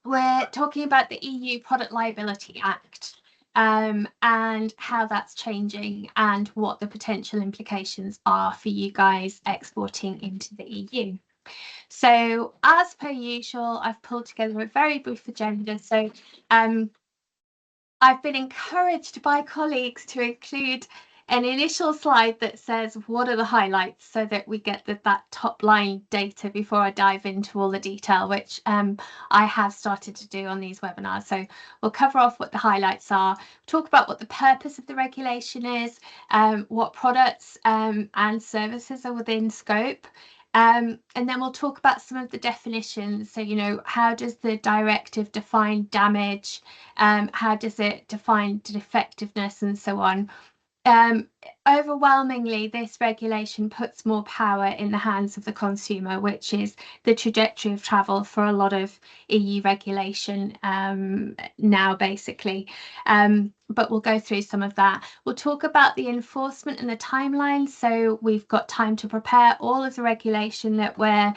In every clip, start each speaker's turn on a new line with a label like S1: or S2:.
S1: we're talking about the EU Product Liability Act, and how that's changing and what the potential implications are for you guys exporting into the EU. So as per usual, I've pulled together a very brief agenda. So I've been encouraged by colleagues to include an initial slide that says what are the highlights, so that we get that top line data before I dive into all the detail, which I have started to do on these webinars. So we'll cover off what the highlights are, talk about what the purpose of the regulation is, what products and services are within scope. And then we'll talk about some of the definitions. So, how does the directive define damage? How does it define defectiveness and so on? Overwhelmingly, this regulation puts more power in the hands of the consumer, which is the trajectory of travel for a lot of EU regulation now, basically. But we'll go through some of that. We'll talk about the enforcement and the timeline. So we've got time to prepare all of the regulation that we're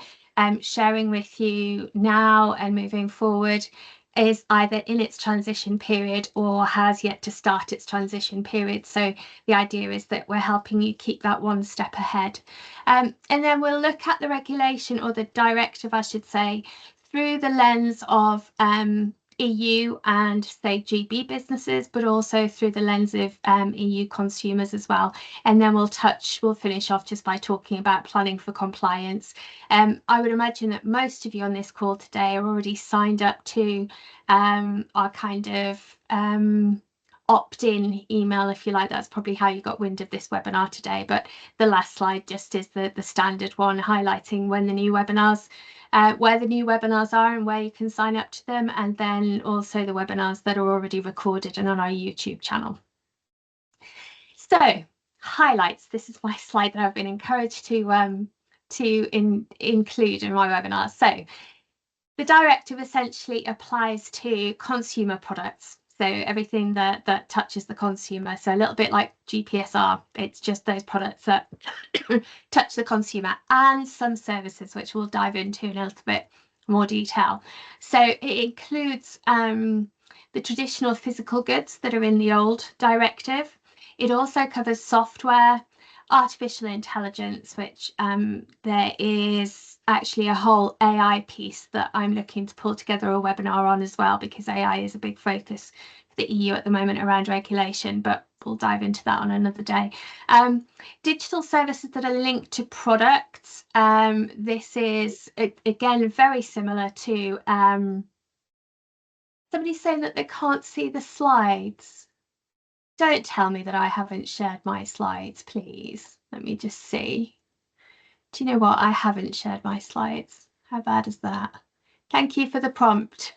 S1: sharing with you now and moving forward is either in its transition period or has yet to start its transition period. So the idea is that we're helping you keep that one step ahead. And then we'll look at the regulation, or the directive, I should say, through the lens of EU and say GB businesses, but also through the lens of EU consumers as well. And then we'll finish off just by talking about planning for compliance. I would imagine that most of you on this call today are already signed up to our kind of opt-in email, if you like. That's probably how you got wind of this webinar today. But the last slide just is the standard one, highlighting when the new webinars, where the new webinars are and where you can sign up to them, and then also the webinars that are already recorded and on our YouTube channel. So highlights. This is my slide that I've been encouraged to include in my webinar. So the directive essentially applies to consumer products. So everything that touches the consumer. So a little bit like GPSR, it's just those products that touch the consumer, and some services, which we'll dive into in a little bit more detail. So it includes the traditional physical goods that are in the old directive. It also covers software, artificial intelligence, which there is actually a whole AI piece that I'm looking to pull together a webinar on as well, because AI is a big focus for the EU at the moment around regulation, but we'll dive into that on another day. Digital services that are linked to products. This is, again, very similar to somebody saying that they can't see the slides. Don't tell me that I haven't shared my slides, please. Let me just see. Do you know what? I haven't shared my slides. How bad is that? Thank you for the prompt.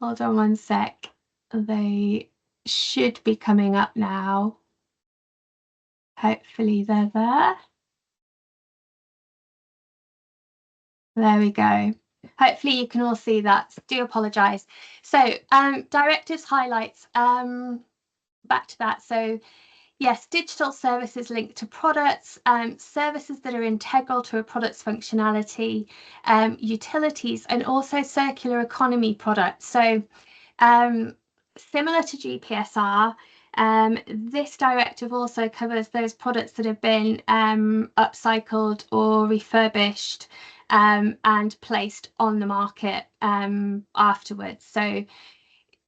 S1: Hold on one sec. They should be coming up now. Hopefully they're there. There we go. Hopefully you can all see that. Do apologise. So directives highlights, back to that. So yes, digital services linked to products, services that are integral to a product's functionality, utilities, and also circular economy products. So similar to GPSR, this directive also covers those products that have been upcycled or refurbished and placed on the market afterwards. So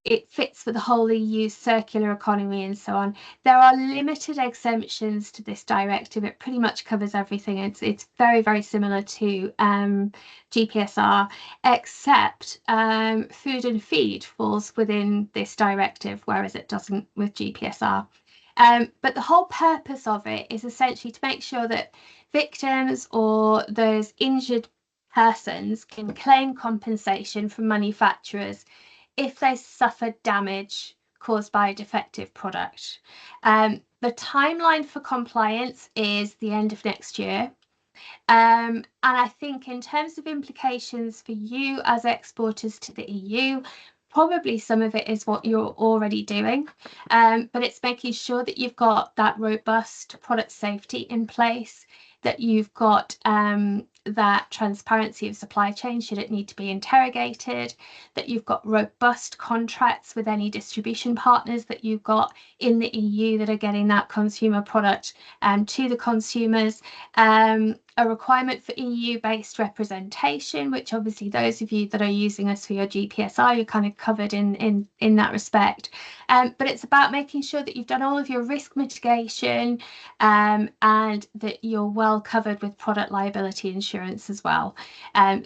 S1: it fits for the whole EU circular economy and so on. There are limited exemptions to this directive. It pretty much covers everything. It's very, very similar to GPSR, except food and feed falls within this directive, whereas it doesn't with GPSR. But the whole purpose of it is essentially to make sure that victims or those injured persons can claim compensation from manufacturers if they suffered damage caused by a defective product. The timeline for compliance is the end of next year. And I think in terms of implications for you as exporters to the EU, probably some of it is what you're already doing, but it's making sure that you've got that robust product safety in place, that you've got that transparency of supply chain, should it need to be interrogated, that you've got robust contracts with any distribution partners that you've got in the EU that are getting that consumer product to the consumers, a requirement for EU-based representation, which obviously those of you that are using us for your GPSR, you're kind of covered in that respect. But it's about making sure that you've done all of your risk mitigation and that you're well covered with product liability insurance as well.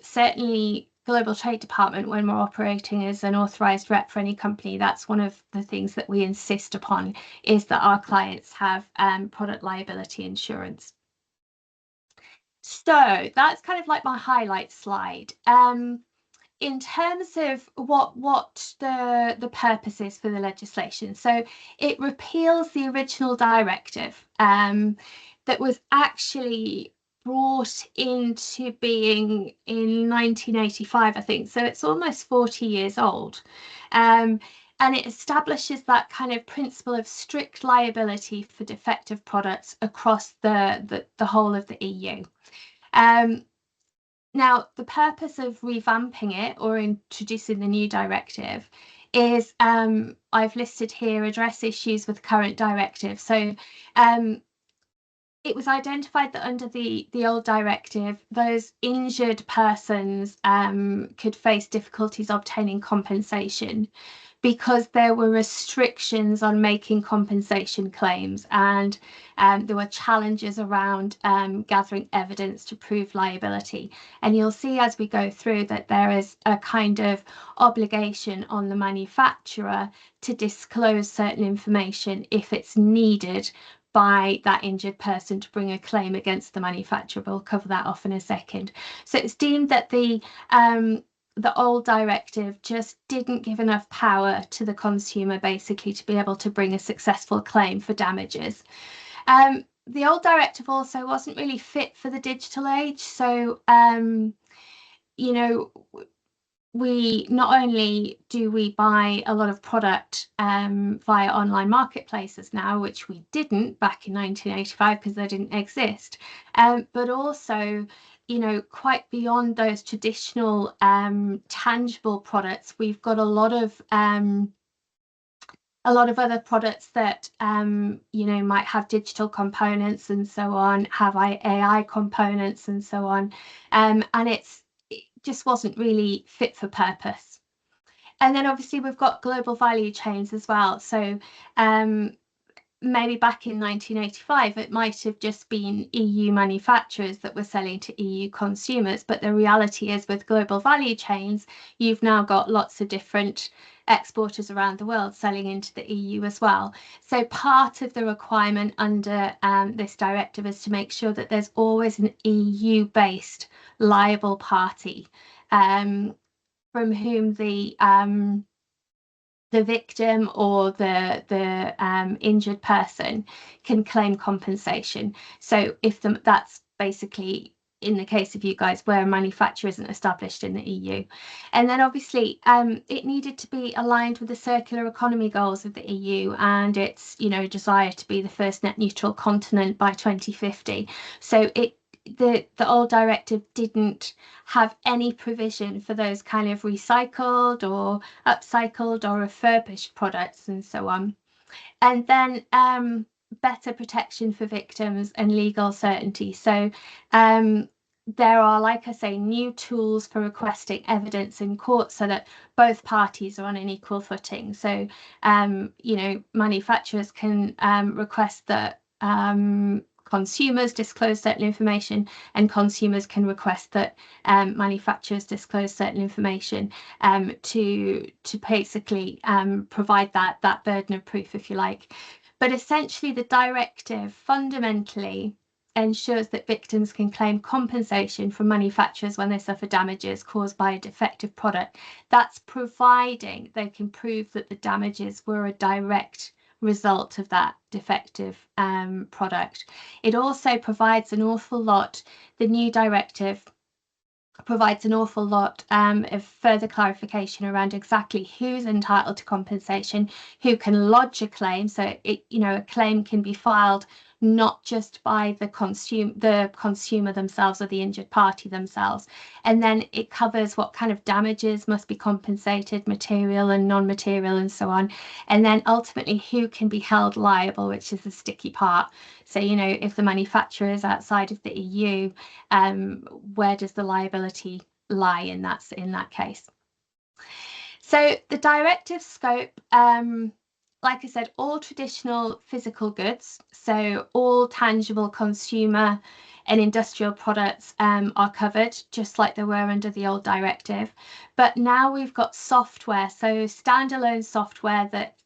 S1: Certainly, Global Trade Department, when we're operating as an authorised rep for any company, that's one of the things that we insist upon, is that our clients have product liability insurance. So that's kind of like my highlight slide. In terms of what the purpose is for the legislation, so it repeals the original directive that was actually brought into being in 1985, I think. So it's almost 40 years old. And it establishes that kind of principle of strict liability for defective products across the whole of the EU. Now, the purpose of revamping it or introducing the new directive is, I've listed here, address issues with current directive. So it was identified that under the old directive, those injured persons could face difficulties obtaining compensation because there were restrictions on making compensation claims, and there were challenges around gathering evidence to prove liability. And you'll see as we go through that there is a kind of obligation on the manufacturer to disclose certain information if it's needed by that injured person to bring a claim against the manufacturer. We'll cover that off in a second. So it's deemed that the old directive just didn't give enough power to the consumer, basically, to be able to bring a successful claim for damages. The old directive also wasn't really fit for the digital age. So, you know, we not only do we buy a lot of product via online marketplaces now, which we didn't back in 1985 because they didn't exist, but also, you know, quite beyond those traditional tangible products, we've got a lot of other products that you know, might have digital components and so on, have AI components and so on, and it just wasn't really fit for purpose. And then obviously we've got global value chains as well. So maybe back in 1985, it might have just been EU manufacturers that were selling to EU consumers. But the reality is, with global value chains, you've now got lots of different exporters around the world selling into the EU as well. So part of the requirement under this directive is to make sure that there's always an EU-based liable party from whom the victim or the injured person can claim compensation. So if that's basically in the case of you guys where a manufacturer isn't established in the EU. And then obviously it needed to be aligned with the circular economy goals of the EU and its, you know, desire to be the first net neutral continent by 2050. So the old directive didn't have any provision for those kind of recycled or upcycled or refurbished products and so on. And then better protection for victims and legal certainty. So there are, like I say, new tools for requesting evidence in court so that both parties are on an equal footing. So, you know, manufacturers can request that consumers disclose certain information, and consumers can request that manufacturers disclose certain information to basically provide that burden of proof, if you like. But essentially, the directive fundamentally ensures that victims can claim compensation from manufacturers when they suffer damages caused by a defective product. That's providing they can prove that the damages were a direct result of that defective product. It also provides an awful lot, the new directive provides an awful lot of further clarification around exactly who's entitled to compensation, who can lodge a claim. So it, you know, a claim can be filed not just by the consumer themselves or the injured party themselves. And then it covers what kind of damages must be compensated, material and non-material and so on. And then ultimately who can be held liable, which is the sticky part. So, you know, if the manufacturer is outside of the EU, where does the liability lie in that case? So the directive scope, like I said, all traditional physical goods, so all tangible consumer and industrial products are covered, just like they were under the old directive. But now we've got software, so standalone software that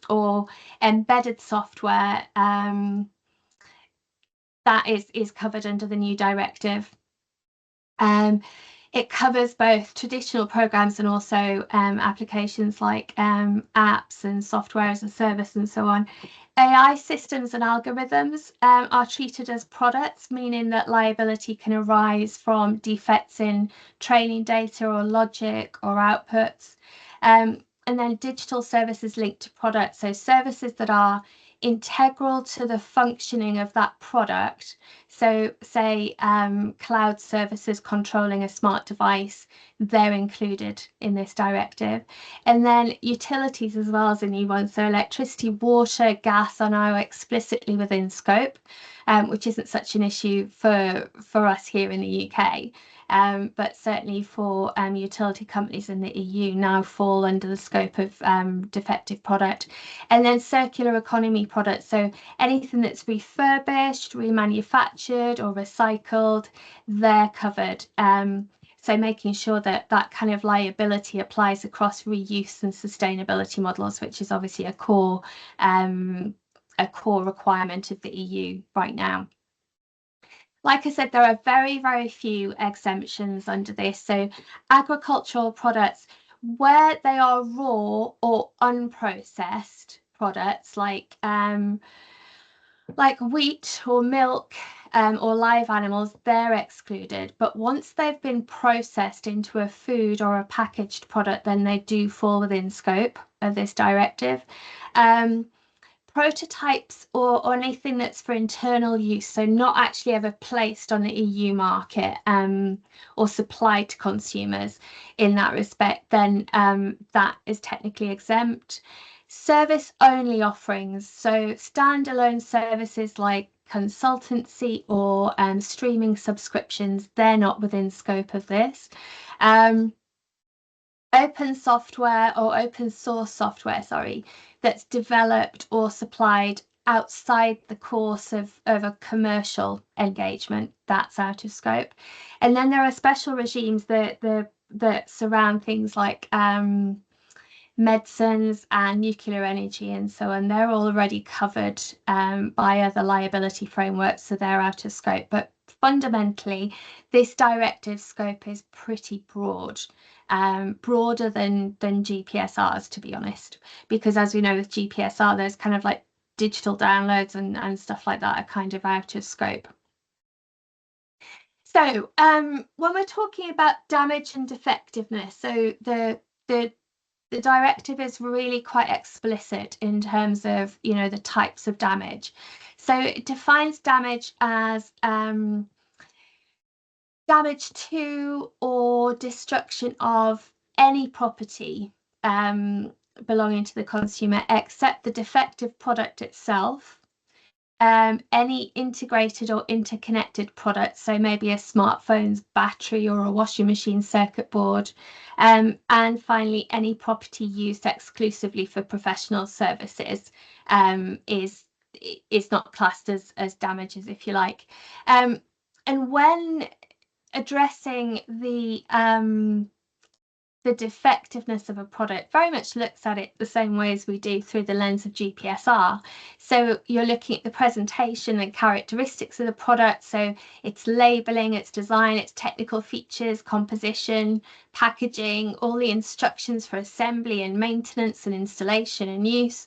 S1: or embedded software that is covered under the new directive. It covers both traditional programs and also applications like apps and software as a service and so on. AI systems and algorithms are treated as products, meaning that liability can arise from defects in training data or logic or outputs. And then digital services linked to products, so services that are integral to the functioning of that product. So say cloud services controlling a smart device, they're included in this directive. And then utilities as well as a new one. So electricity, water, gas are now explicitly within scope, which isn't such an issue for us here in the UK. But certainly for utility companies in the EU now fall under the scope of defective product. And then circular economy products, so anything that's refurbished, remanufactured or recycled, they're covered. So making sure that that kind of liability applies across reuse and sustainability models, which is obviously a core requirement of the EU right now. Like I said, there are very, very few exemptions under this. So agricultural products, where they are raw or unprocessed products like wheat or milk or live animals, they're excluded. But once they've been processed into a food or a packaged product, then they do fall within scope of this directive. Prototypes or anything that's for internal use, so not actually ever placed on the EU market or supplied to consumers in that respect, then that is technically exempt. Service only offerings, so standalone services like consultancy or streaming subscriptions, they're not within scope of this. Open software or open source software, that's developed or supplied outside the course of a commercial engagement, that's out of scope. And then there are special regimes that surround things like medicines and nuclear energy and so on. They're already covered by other liability frameworks, so they're out of scope. But fundamentally, this directive scope is pretty broad. Broader than GPSRs, to be honest, because as we know with GPSR, there's kind of like digital downloads and stuff like that are kind of out of scope. So when we're talking about damage and defectiveness, so the directive is really quite explicit in terms of, you know, the types of damage. So it defines damage as damage to or destruction of any property belonging to the consumer except the defective product itself, any integrated or interconnected product, so maybe a smartphone's battery or a washing machine circuit board, and finally any property used exclusively for professional services is not classed as damages, if you like. And when addressing the defectiveness of a product, very much looks at it the same way as we do through the lens of GPSR. So you're looking at the presentation and characteristics of the product, so its labeling, its design, its technical features, composition, packaging, all the instructions for assembly and maintenance and installation and use.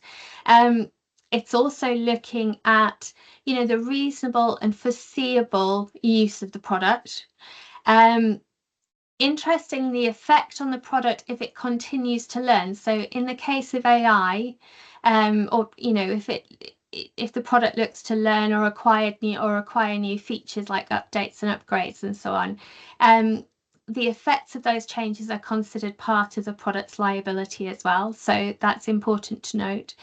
S1: It's also looking at, you know, the reasonable and foreseeable use of the product. Interesting, the effect on the product if it continues to learn. So in the case of AI, or, you know, if it if the product looks to learn or acquire new features like updates and upgrades and so on, the effects of those changes are considered part of the product's liability as well. So that's important to note.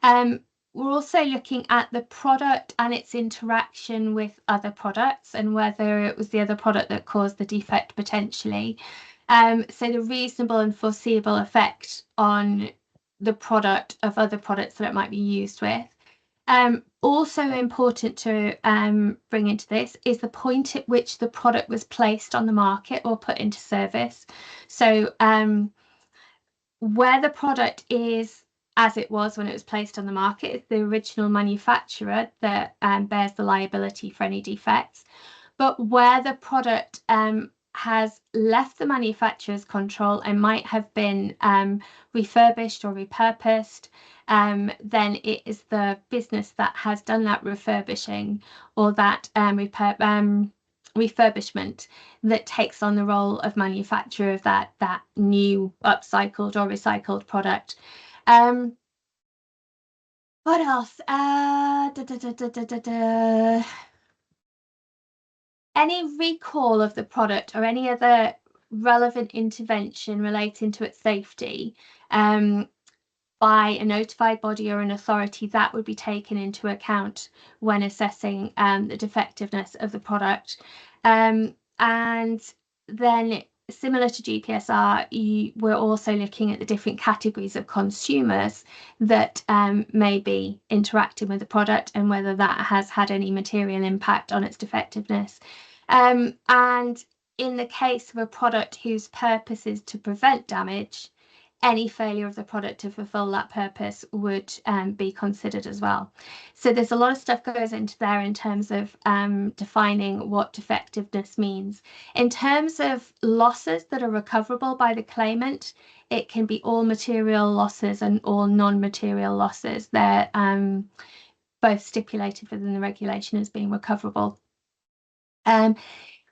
S1: We're also looking at the product and its interaction with other products and whether it was the other product that caused the defect potentially. So the reasonable and foreseeable effect on the product of other products that it might be used with. Also important to bring into this is the point at which the product was placed on the market or put into service. So where the product is as it was when it was placed on the market, it's the original manufacturer that bears the liability for any defects. But where the product has left the manufacturer's control and might have been refurbished or repurposed, then it is the business that has done that refurbishing or that refurbishment that takes on the role of manufacturer of that new upcycled or recycled product. What else? Any recall of the product or any other relevant intervention relating to its safety by a notified body or an authority, that would be taken into account when assessing the defectiveness of the product. And then, similar to GPSR, we're also looking at the different categories of consumers that may be interacting with the product and whether that has had any material impact on its defectiveness. And in the case of a product whose purpose is to prevent damage, any failure of the product to fulfill that purpose would be considered as well. So there's a lot of stuff goes into there in terms of defining what defectiveness means. In terms of losses that are recoverable by the claimant, it can be all material losses and all non-material losses. They're both stipulated within the regulation as being recoverable.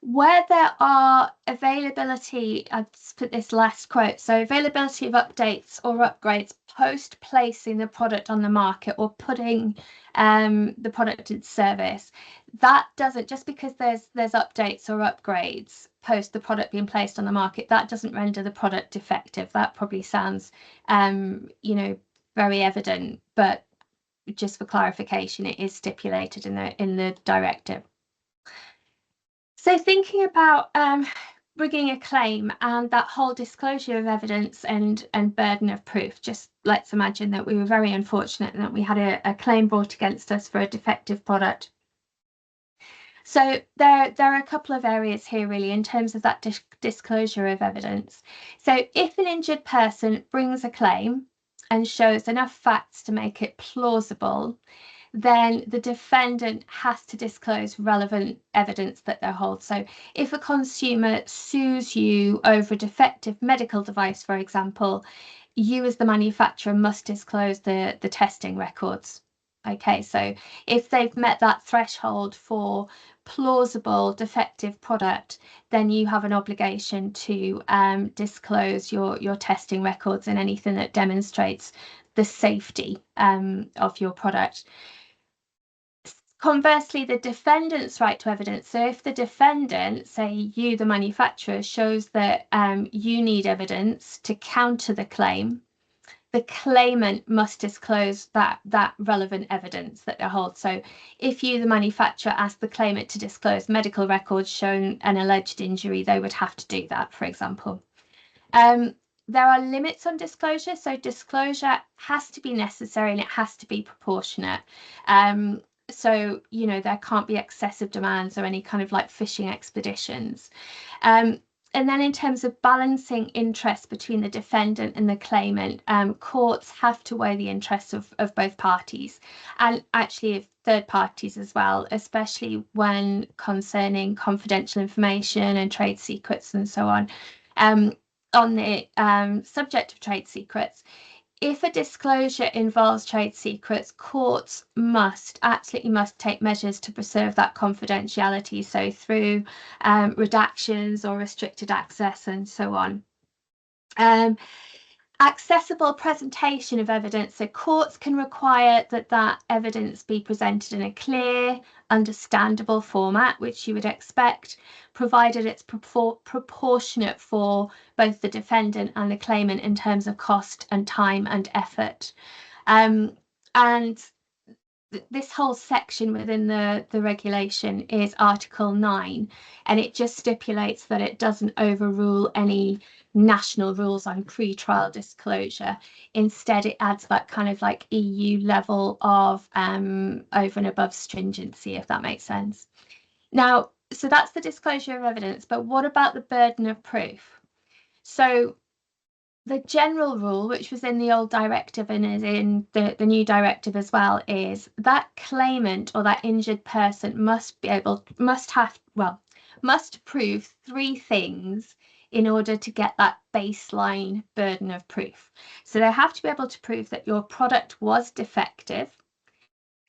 S1: Where there are availability, I've put this last quote, so availability of updates or upgrades post placing the product on the market or putting the product in service, that doesn't, just because there's updates or upgrades post the product being placed on the market, that doesn't render the product defective. That probably sounds very evident, but just for clarification, it is stipulated in the directive. So thinking about bringing a claim and that whole disclosure of evidence and burden of proof, just let's imagine that we were very unfortunate and that we had a claim brought against us for a defective product. So there are a couple of areas here really in terms of that disclosure of evidence. So if an injured person brings a claim and shows enough facts to make it plausible, then the defendant has to disclose relevant evidence that they hold. So if a consumer sues you over a defective medical device, for example, you as the manufacturer must disclose the testing records. Okay, so if they've met that threshold for plausible defective product, then you have an obligation to disclose your testing records and anything that demonstrates the safety of your product. Conversely, the defendant's right to evidence. So if the defendant, say you, the manufacturer, shows that you need evidence to counter the claim, the claimant must disclose that relevant evidence that they hold. So if you, the manufacturer, ask the claimant to disclose medical records showing an alleged injury, they would have to do that, for example. There are limits on disclosure. So disclosure has to be necessary and it has to be proportionate. So, there can't be excessive demands or any kind of like fishing expeditions. And then in terms of balancing interests between the defendant and the claimant, courts have to weigh the interests of both parties and actually of third parties as well, especially when concerning confidential information and trade secrets and so on. On the subject of trade secrets, if a disclosure involves trade secrets, courts absolutely must take measures to preserve that confidentiality. So through redactions or restricted access and so on. Accessible presentation of evidence. So courts can require that evidence be presented in a clear, understandable format, which you would expect, provided it's proportionate for both the defendant and the claimant in terms of cost and time and effort. And this whole section within the regulation is Article 9, and it just stipulates that it doesn't overrule any national rules on pre-trial disclosure. Instead, it adds that kind of like EU level of over and above stringency, if that makes sense. Now, so that's the disclosure of evidence, but what about the burden of proof? So the general rule, which was in the old directive and is in the new directive as well, is that claimant or that injured person must prove three things in order to get that baseline burden of proof. So they have to be able to prove that your product was defective.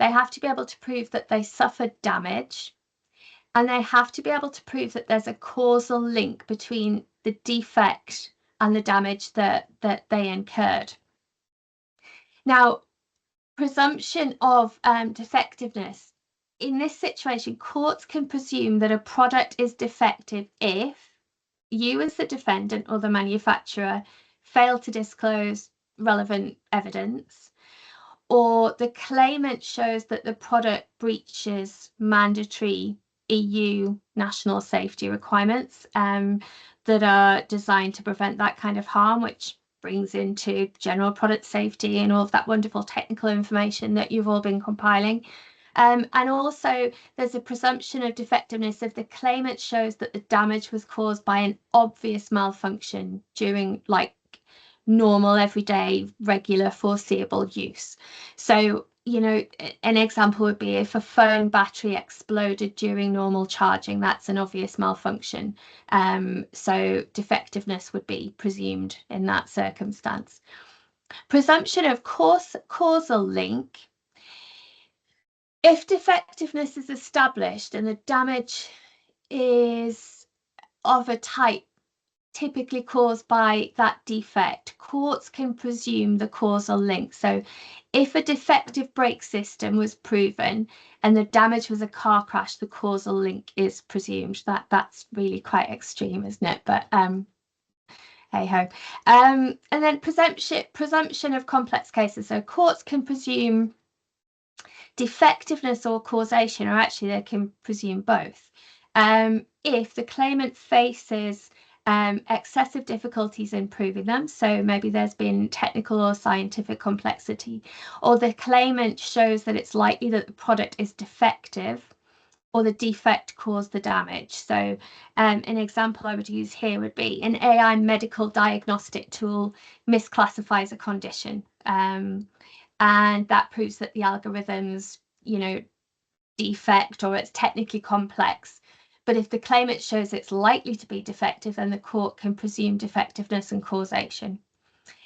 S1: They have to be able to prove that they suffered damage. And they have to be able to prove that there's a causal link between the defect and the damage that they incurred. Now, presumption of defectiveness. In this situation, courts can presume that a product is defective if you as the defendant or the manufacturer fail to disclose relevant evidence, or the claimant shows that the product breaches mandatory EU national safety requirements that are designed to prevent that kind of harm, which brings into general product safety and all of that wonderful technical information that you've all been compiling. And also there's a presumption of defectiveness if the claimant shows that the damage was caused by an obvious malfunction during like normal, everyday, regular, foreseeable use. So, you know, an example would be if a phone battery exploded during normal charging, that's an obvious malfunction. So defectiveness would be presumed in that circumstance. Presumption of causal link. If defectiveness is established and the damage is of a type typically caused by that defect, courts can presume the causal link. So if a defective brake system was proven and the damage was a car crash, the causal link is presumed. That's really quite extreme, isn't it? But hey ho. And then presumption of complex cases. So courts can presume defectiveness or causation, or actually they can presume both. If the claimant faces excessive difficulties in proving them, so maybe there's been technical or scientific complexity, or the claimant shows that it's likely that the product is defective or the defect caused the damage. So an example I would use here would be an AI medical diagnostic tool misclassifies a condition, and that proves that the algorithm's, you know, defect or it's technically complex. But if the claimant shows it's likely to be defective, then the court can presume defectiveness and causation.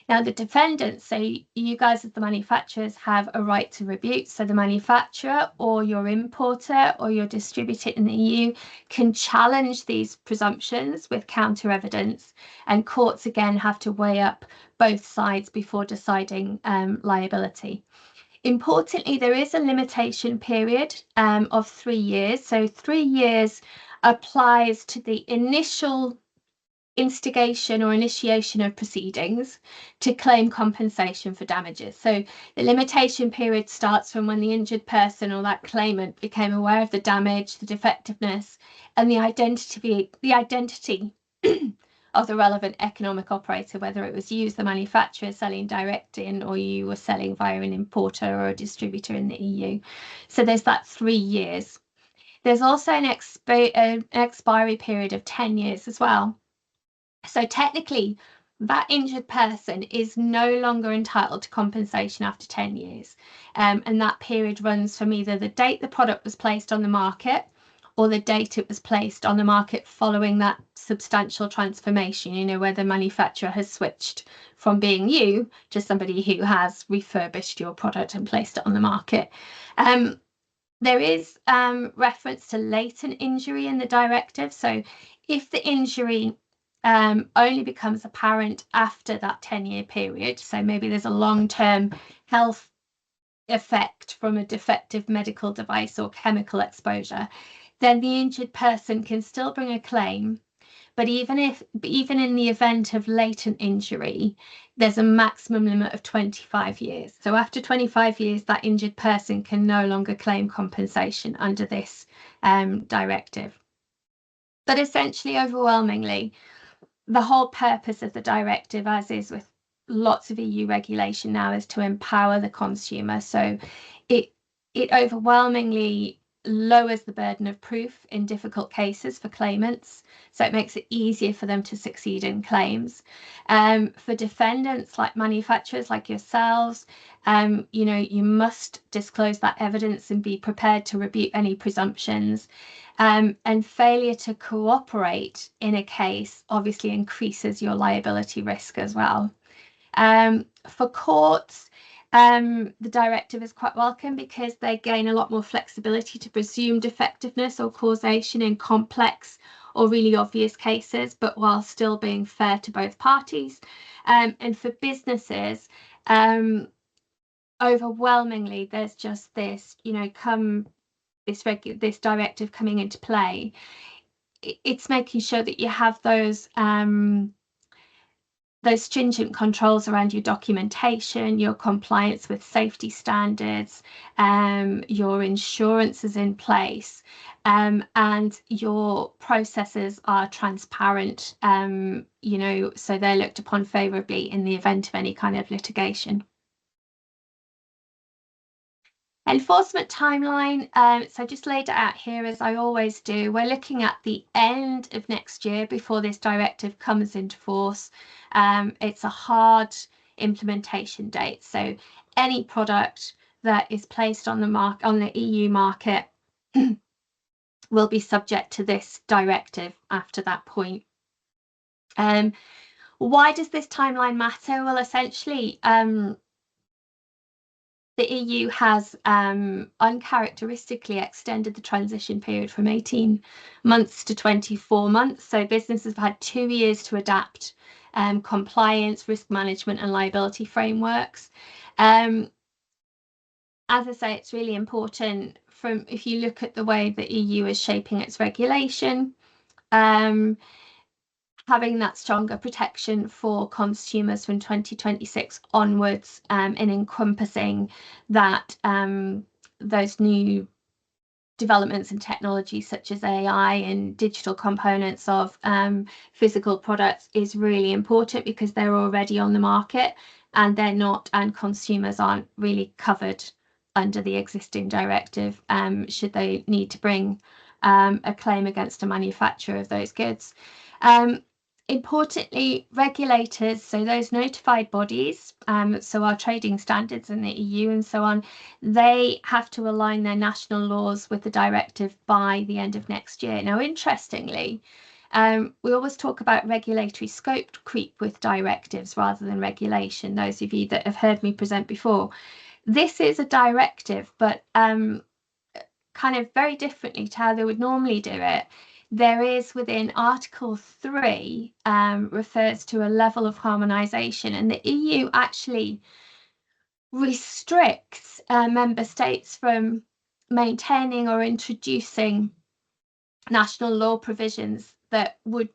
S1: Now, the defendants, so you guys as the manufacturers have a right to rebuke. So the manufacturer or your importer or your distributor in the EU can challenge these presumptions with counter evidence, and courts again have to weigh up both sides before deciding liability. Importantly, there is a limitation period of 3 years. So 3 years applies to the initial instigation or initiation of proceedings to claim compensation for damages. So the limitation period starts from when the injured person or that claimant became aware of the damage, the defectiveness, and the identity of the relevant economic operator, whether it was you as the manufacturer selling direct in or you were selling via an importer or a distributor in the EU. So there's that 3 years. There's also an expiry period of 10 years as well. So technically, that injured person is no longer entitled to compensation after 10 years. And that period runs from either the date the product was placed on the market or the date it was placed on the market following that substantial transformation, you know, where the manufacturer has switched from being you to somebody who has refurbished your product and placed it on the market. There is reference to latent injury in the directive. So if the injury only becomes apparent after that 10-year period. So maybe there's a long-term health effect from a defective medical device or chemical exposure, then the injured person can still bring a claim. But even in the event of latent injury, there's a maximum limit of 25 years. So after 25 years, that injured person can no longer claim compensation under this directive. But essentially, overwhelmingly, the whole purpose of the directive, as is with lots of EU regulation now, is to empower the consumer. So it overwhelmingly lowers the burden of proof in difficult cases for claimants. So it makes it easier for them to succeed in claims. For defendants like manufacturers like yourselves, you must disclose that evidence and be prepared to rebut any presumptions. And failure to cooperate in a case obviously increases your liability risk as well. For courts, the directive is quite welcome because they gain a lot more flexibility to presume defectiveness or causation in complex or really obvious cases, but while still being fair to both parties. And for businesses, overwhelmingly, there's just this, this directive coming into play, it's making sure that you have those stringent controls around your documentation, your compliance with safety standards, your insurance is in place, and your processes are transparent, so they're looked upon favourably in the event of any kind of litigation. Enforcement timeline, so I just laid it out here as I always do. We're looking at the end of next year before this directive comes into force. It's a hard implementation date, so any product that is placed on the EU market will be subject to this directive after that point. Why does this timeline matter? Well, essentially, the EU has uncharacteristically extended the transition period from 18 months to 24 months. So businesses have had 2 years to adapt compliance, risk management and liability frameworks. As I say, it's really important if you look at the way the EU is shaping its regulation, having that stronger protection for consumers from 2026 onwards, and encompassing that those new developments in technology such as AI and digital components of physical products is really important because they're already on the market and consumers aren't really covered under the existing directive should they need to bring a claim against a manufacturer of those goods. Importantly, regulators, so those notified bodies, so our trading standards in the EU and so on, they have to align their national laws with the directive by the end of next year. Now, interestingly, we always talk about regulatory scope creep with directives rather than regulation, those of you that have heard me present before. This is a directive, but kind of very differently to how they would normally do it. There is within Article 3 refers to a level of harmonisation, and the EU actually restricts member states from maintaining or introducing national law provisions that would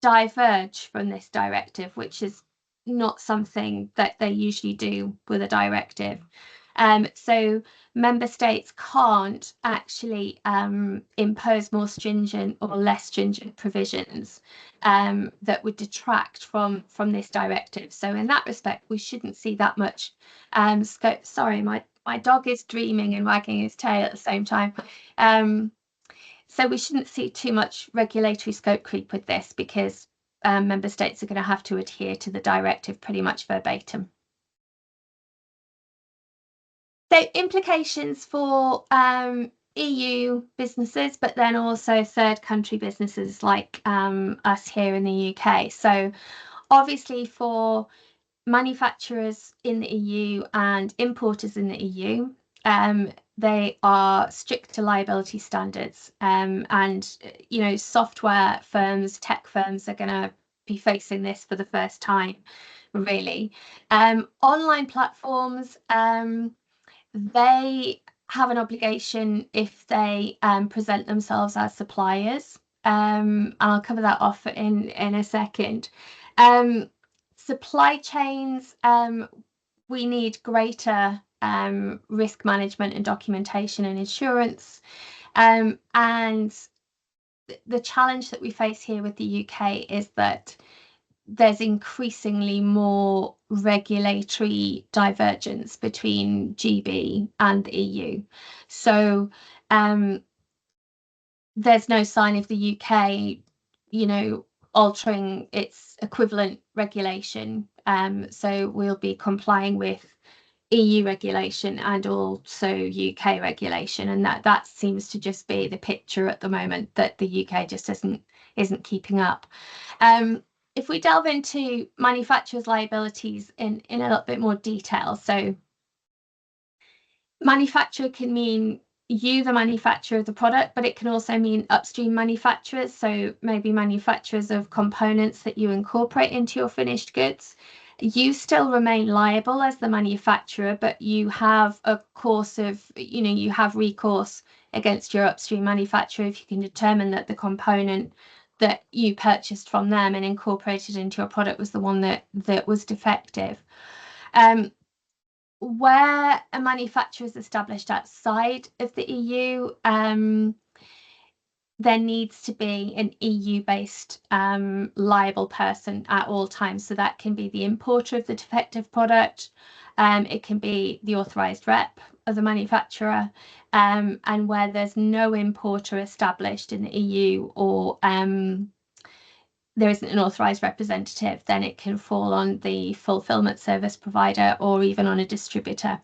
S1: diverge from this directive, which is not something that they usually do with a directive. So member states can't actually impose more stringent or less stringent provisions that would detract from this directive. So in that respect, we shouldn't see that much scope. Sorry, my dog is dreaming and wagging his tail at the same time. So we shouldn't see too much regulatory scope creep with this because member states are going to have to adhere to the directive pretty much verbatim. So implications for EU businesses, but then also third country businesses like us here in the UK. So obviously for manufacturers in the EU and importers in the EU, They are stricter liability standards, and software firms, tech firms are going to be facing this for the first time, really. Online platforms, they have an obligation if they present themselves as suppliers, and I'll cover that off in a second. Supply chains, we need greater risk management and documentation and insurance, and the challenge that we face here with the UK is that there's increasingly more regulatory divergence between GB and the EU. So there's no sign of the UK, altering its equivalent regulation. So we'll be complying with EU regulation and also UK regulation, and that seems to just be the picture at the moment, that the UK just isn't keeping up. If we delve into manufacturers' liabilities in a little bit more detail, so manufacturer can mean you, the manufacturer of the product, but it can also mean upstream manufacturers, so maybe manufacturers of components that you incorporate into your finished goods. You still remain liable as the manufacturer, but you have a course of, you have recourse against your upstream manufacturer if you can determine that the component that you purchased from them and incorporated into your product was the one that was defective. Where a manufacturer is established outside of the EU, there needs to be an EU-based liable person at all times. So that can be the importer of the defective product, it can be the authorised rep of the manufacturer, and where there's no importer established in the EU, or there isn't an authorised representative, then it can fall on the fulfilment service provider or even on a distributor.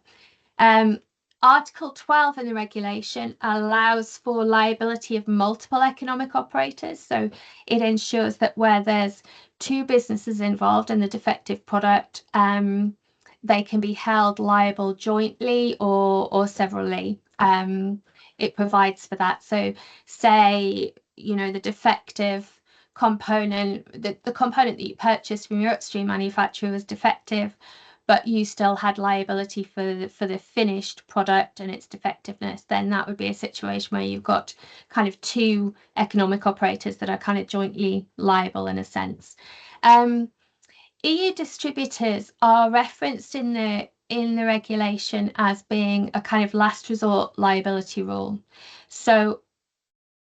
S1: Article 12 in the regulation allows for liability of multiple economic operators. So it ensures that where there's two businesses involved in the defective product, they can be held liable jointly or severally. It provides for that. So say, the defective component, the component that you purchased from your upstream manufacturer was defective, but you still had liability for the finished product and its defectiveness, then that would be a situation where you've got kind of two economic operators that are kind of jointly liable in a sense. EU distributors are referenced in the regulation as being a kind of last resort liability rule. So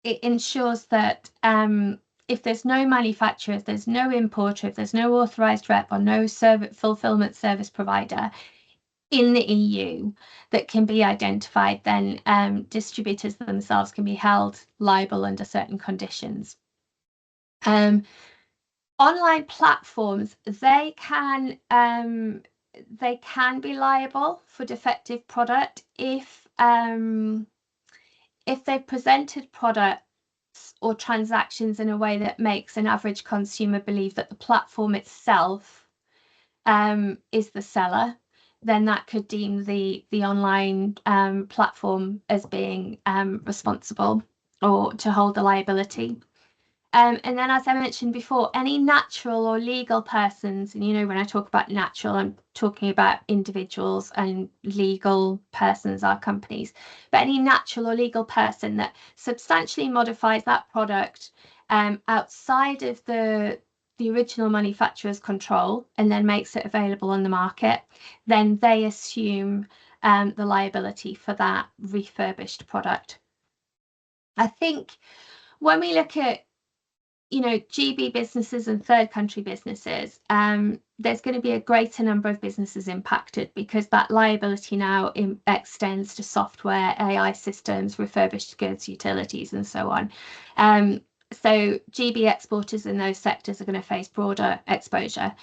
S1: it ensures that if there's no manufacturer, if there's no importer, if there's no authorised rep or no fulfilment service provider in the EU that can be identified, then distributors themselves can be held liable under certain conditions. Online platforms, they can be liable for defective product if they've presented products or transactions in a way that makes an average consumer believe that the platform itself is the seller, then that could deem the online platform as being responsible or to hold the liability. And then, as I mentioned before, any natural or legal persons, and when I talk about natural, I'm talking about individuals, and legal persons are companies, but any natural or legal person that substantially modifies that product outside of the original manufacturer's control and then makes it available on the market, then they assume the liability for that refurbished product. I think when we look at GB businesses and third country businesses, there's going to be a greater number of businesses impacted because that liability now extends to software, AI systems, refurbished goods, utilities, and so on. So GB exporters in those sectors are going to face broader exposure.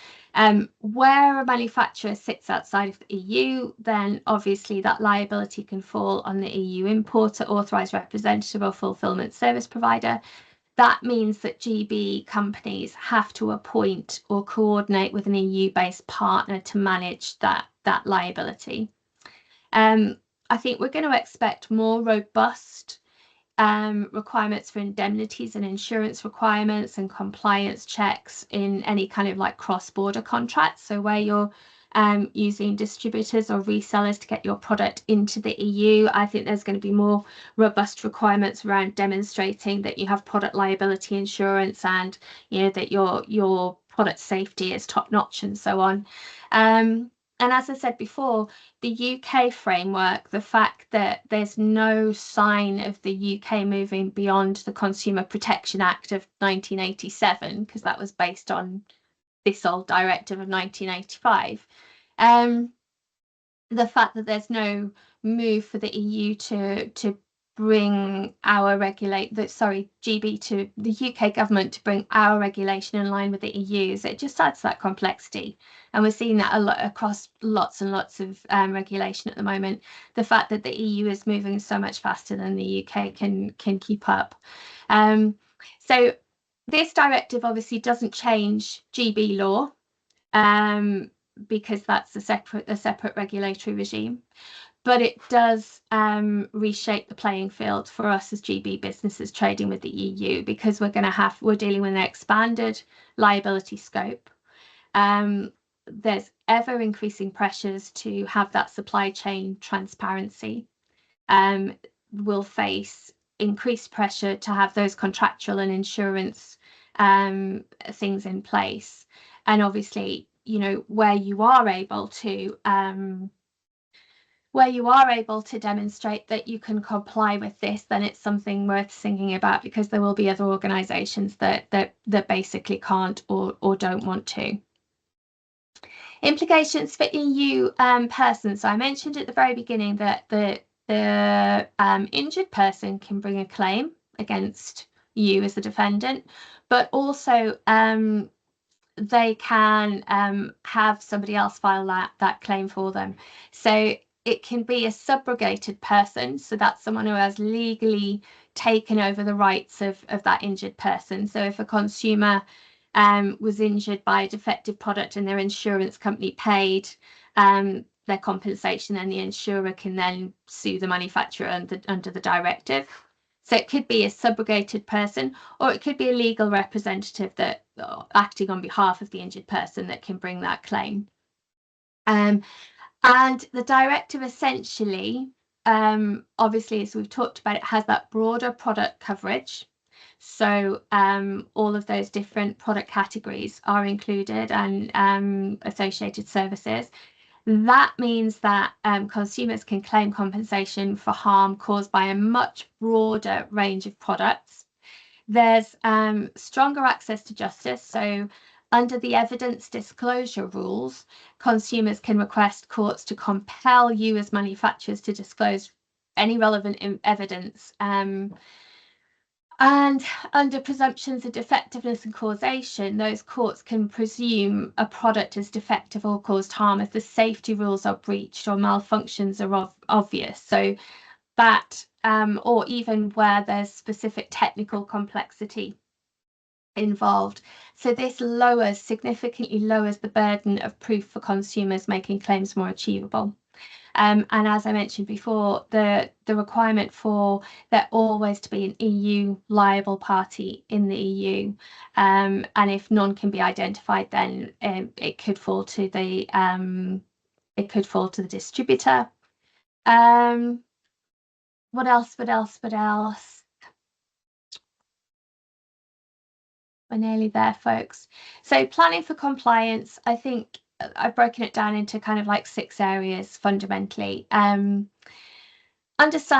S1: Where a manufacturer sits outside of the EU, then obviously that liability can fall on the EU importer, authorised representative, or fulfilment service provider. That means that GB companies have to appoint or coordinate with an EU-based partner to manage that liability. I think we're going to expect more robust requirements for indemnities and insurance requirements and compliance checks in any kind of like cross-border contracts. So where you're using distributors or resellers to get your product into the EU, I think there's going to be more robust requirements around demonstrating that you have product liability insurance and that your product safety is top notch and so on. And as I said before, the UK framework, the fact that there's no sign of the UK moving beyond the Consumer Protection Act of 1987, because that was based on this old directive of 1985. The fact that there's no move for the EU to bring our GB to the UK government to bring our regulation in line with the EU's, it just adds that complexity. And we're seeing that a lot across lots and lots of regulation at the moment. The fact that the EU is moving so much faster than the UK can keep up. So this directive obviously doesn't change GB law, because that's a separate regulatory regime. But it does reshape the playing field for us as GB businesses trading with the EU, because we're dealing with an expanded liability scope. There's ever increasing pressures to have that supply chain transparency. We'll face increased pressure to have those contractual and insurance things in place. And obviously, where you are able to demonstrate that you can comply with this, then it's something worth singing about, because there will be other organizations that basically can't or don't want to. Implications for EU persons. So I mentioned at the very beginning that the injured person can bring a claim against you as the defendant, but also they can have somebody else file that claim for them. So it can be a subrogated person, so that's someone who has legally taken over the rights of that injured person. So if a consumer was injured by a defective product and their insurance company paid their compensation, then the insurer can then sue the manufacturer under the directive. So it could be a subrogated person, or it could be a legal representative that acting on behalf of the injured person that can bring that claim. And the directive essentially, obviously, as we've talked about, it has that broader product coverage. So all of those different product categories are included, and associated services. That means that consumers can claim compensation for harm caused by a much broader range of products. There's stronger access to justice. So under the evidence disclosure rules, consumers can request courts to compel you as manufacturers to disclose any relevant evidence. And under presumptions of defectiveness and causation, those courts can presume a product is defective or caused harm if the safety rules are breached or malfunctions are obvious. So that, or even where there's specific technical complexity involved. So this significantly lowers the burden of proof for consumers, making claims more achievable. And as I mentioned before, the requirement for there always to be an EU liable party in the EU, and if none can be identified, then it could fall to the distributor. What else? We're nearly there, folks. So planning for compliance, I think I've broken it down into kind of like 6 areas fundamentally. Understand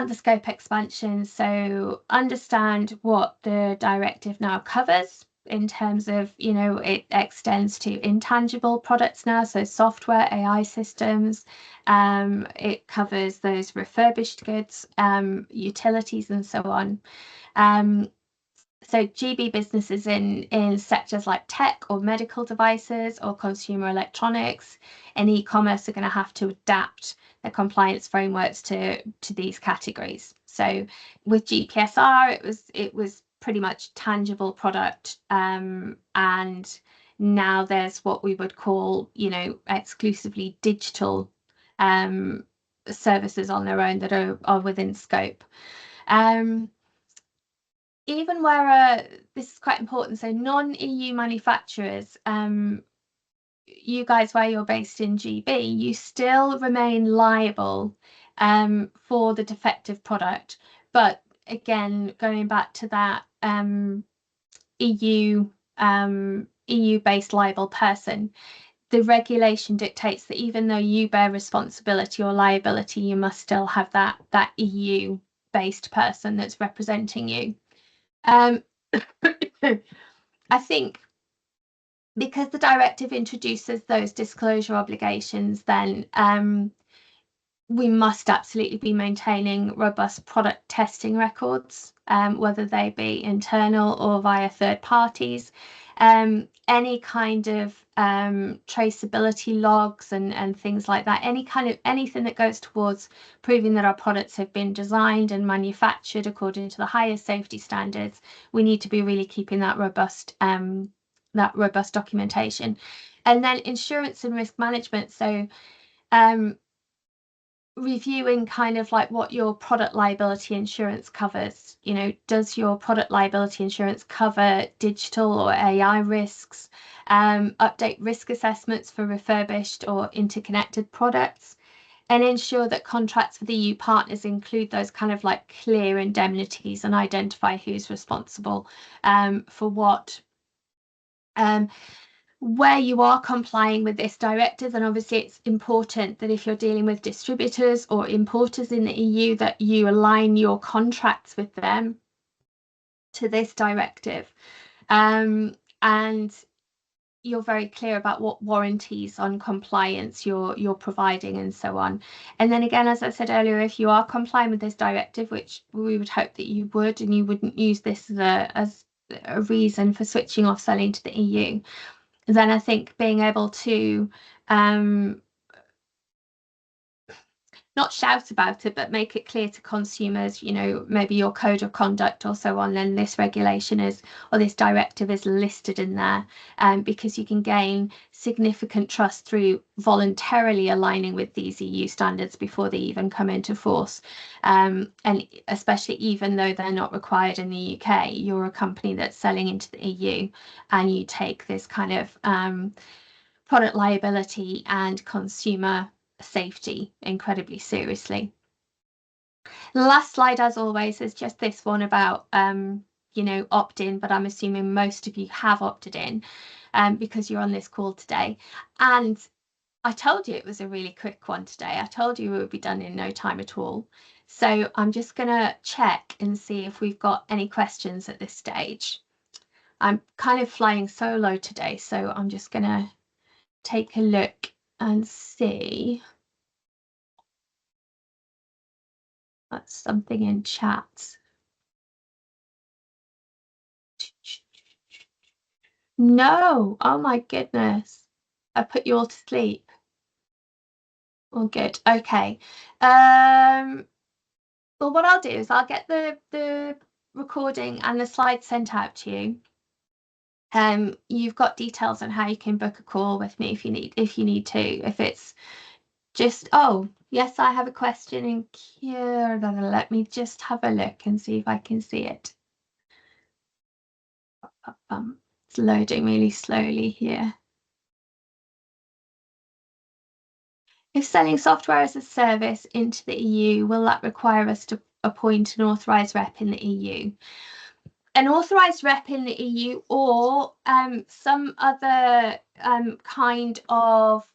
S1: the scope expansion. So understand what the directive now covers in terms of, it extends to intangible products now. So software, AI systems, it covers those refurbished goods, utilities and so on. So GB businesses in sectors like tech or medical devices or consumer electronics and e-commerce are going to have to adapt their compliance frameworks to these categories. So with GPSR, it was pretty much tangible product, and now there's what we would call, exclusively digital services on their own that are within scope. Even where this is quite important, so non-EU manufacturers, you guys, where you're based in GB, you still remain liable for the defective product. But again, going back to that EU-based liable person, the regulation dictates that even though you bear responsibility or liability, you must still have that EU-based person that's representing you. I think because the directive introduces those disclosure obligations, then we must absolutely be maintaining robust product testing records, whether they be internal or via third parties. Any kind of traceability logs and things like that, anything that goes towards proving that our products have been designed and manufactured according to the highest safety standards, we need to be really keeping that robust documentation. And then insurance and risk management. So reviewing kind of like what your product liability insurance covers. You know, does your product liability insurance cover digital or AI risks? Update risk assessments for refurbished or interconnected products, and ensure that contracts with EU partners include those kind of like clear indemnities and identify who's responsible for what. Where you are complying with this directive, and obviously it's important that if you're dealing with distributors or importers in the EU, that you align your contracts with them to this directive, and you're very clear about what warranties on compliance you're providing and so on. And then again, as I said earlier, if you are complying with this directive, which we would hope that you would, and you wouldn't use this as a reason for switching off selling to the EU, then I think being able to not shout about it, but make it clear to consumers, you know, maybe your code of conduct or so on, then this regulation is, or this directive is listed in there, because you can gain significant trust through voluntarily aligning with these EU standards before they even come into force. And especially even though they're not required in the UK, you're a company that's selling into the EU and you take this kind of product liability and consumer safety incredibly seriously. The last slide, as always, is just this one about you know, opt-in, but I'm assuming most of you have opted in because you're on this call today. And I told you it was a really quick one today. I told you it would be done in no time at all. So I'm just going to check and see if we've got any questions at this stage. I'm kind of flying solo today, so I'm just going to take a look and see. That's something in chat. No, oh my goodness. I put you all to sleep. All good. Okay. Well, what I'll do is I'll get the recording and the slides sent out to you. You've got details on how you can book a call with me if you need to. If it's just, oh, yes, I have a question in here. Let me just have a look and see if I can see it. It's loading really slowly here. If selling software as a service into the EU, will that require us to appoint an authorised rep in the EU? An authorised rep in the EU or some other kind of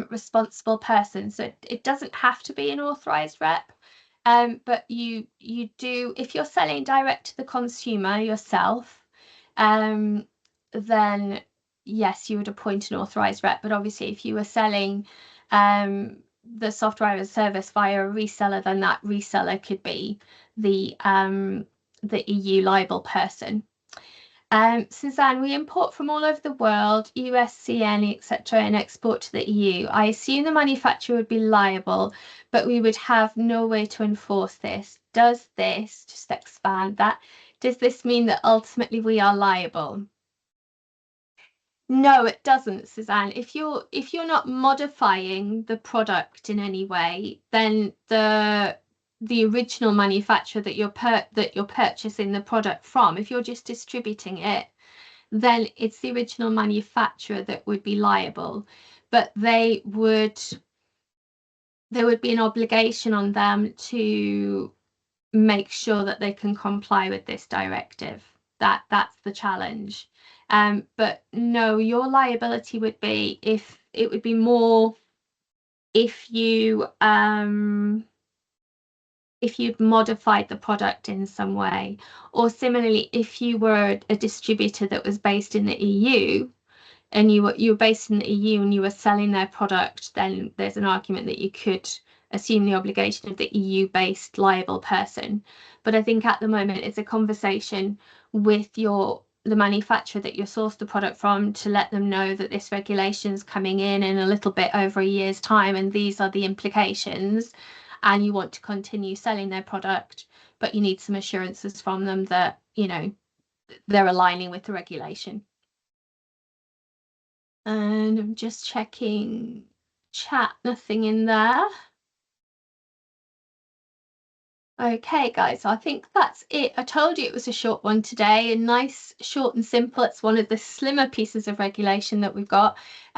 S1: responsible person. So it doesn't have to be an authorised rep, but you do, if you're selling direct to the consumer yourself, then yes, you would appoint an authorised rep. But obviously, if you were selling the software as a service via a reseller, then that reseller could be the EU liable person. Suzanne, we import from all over the world, US, CN, etc., and export to the EU. I assume the manufacturer would be liable, but we would have no way to enforce this. Does this, just expand that, does this mean that ultimately we are liable? No, it doesn't, Suzanne. If you're not modifying the product in any way, then the original manufacturer that you're purchasing the product from, if you're just distributing it, then it's the original manufacturer that would be liable. But there would be an obligation on them to make sure that they can comply with this directive. That's the challenge. But no, your liability would be more if you'd modified the product in some way, or similarly, if you were a distributor that was based in the EU and you were based in the EU and you were selling their product, then there's an argument that you could assume the obligation of the EU-based liable person. But I think at the moment it's a conversation with the manufacturer that you source the product from to let them know that this regulation is coming in a little bit over a year's time, and these are the implications, and you want to continue selling their product, but you need some assurances from them that, you know, they're aligning with the regulation. And I'm just checking chat, nothing in there. Okay, guys, so I think that's it. I told you it was a short one today, a nice, short and simple. It's one of the slimmer pieces of regulation that we've got.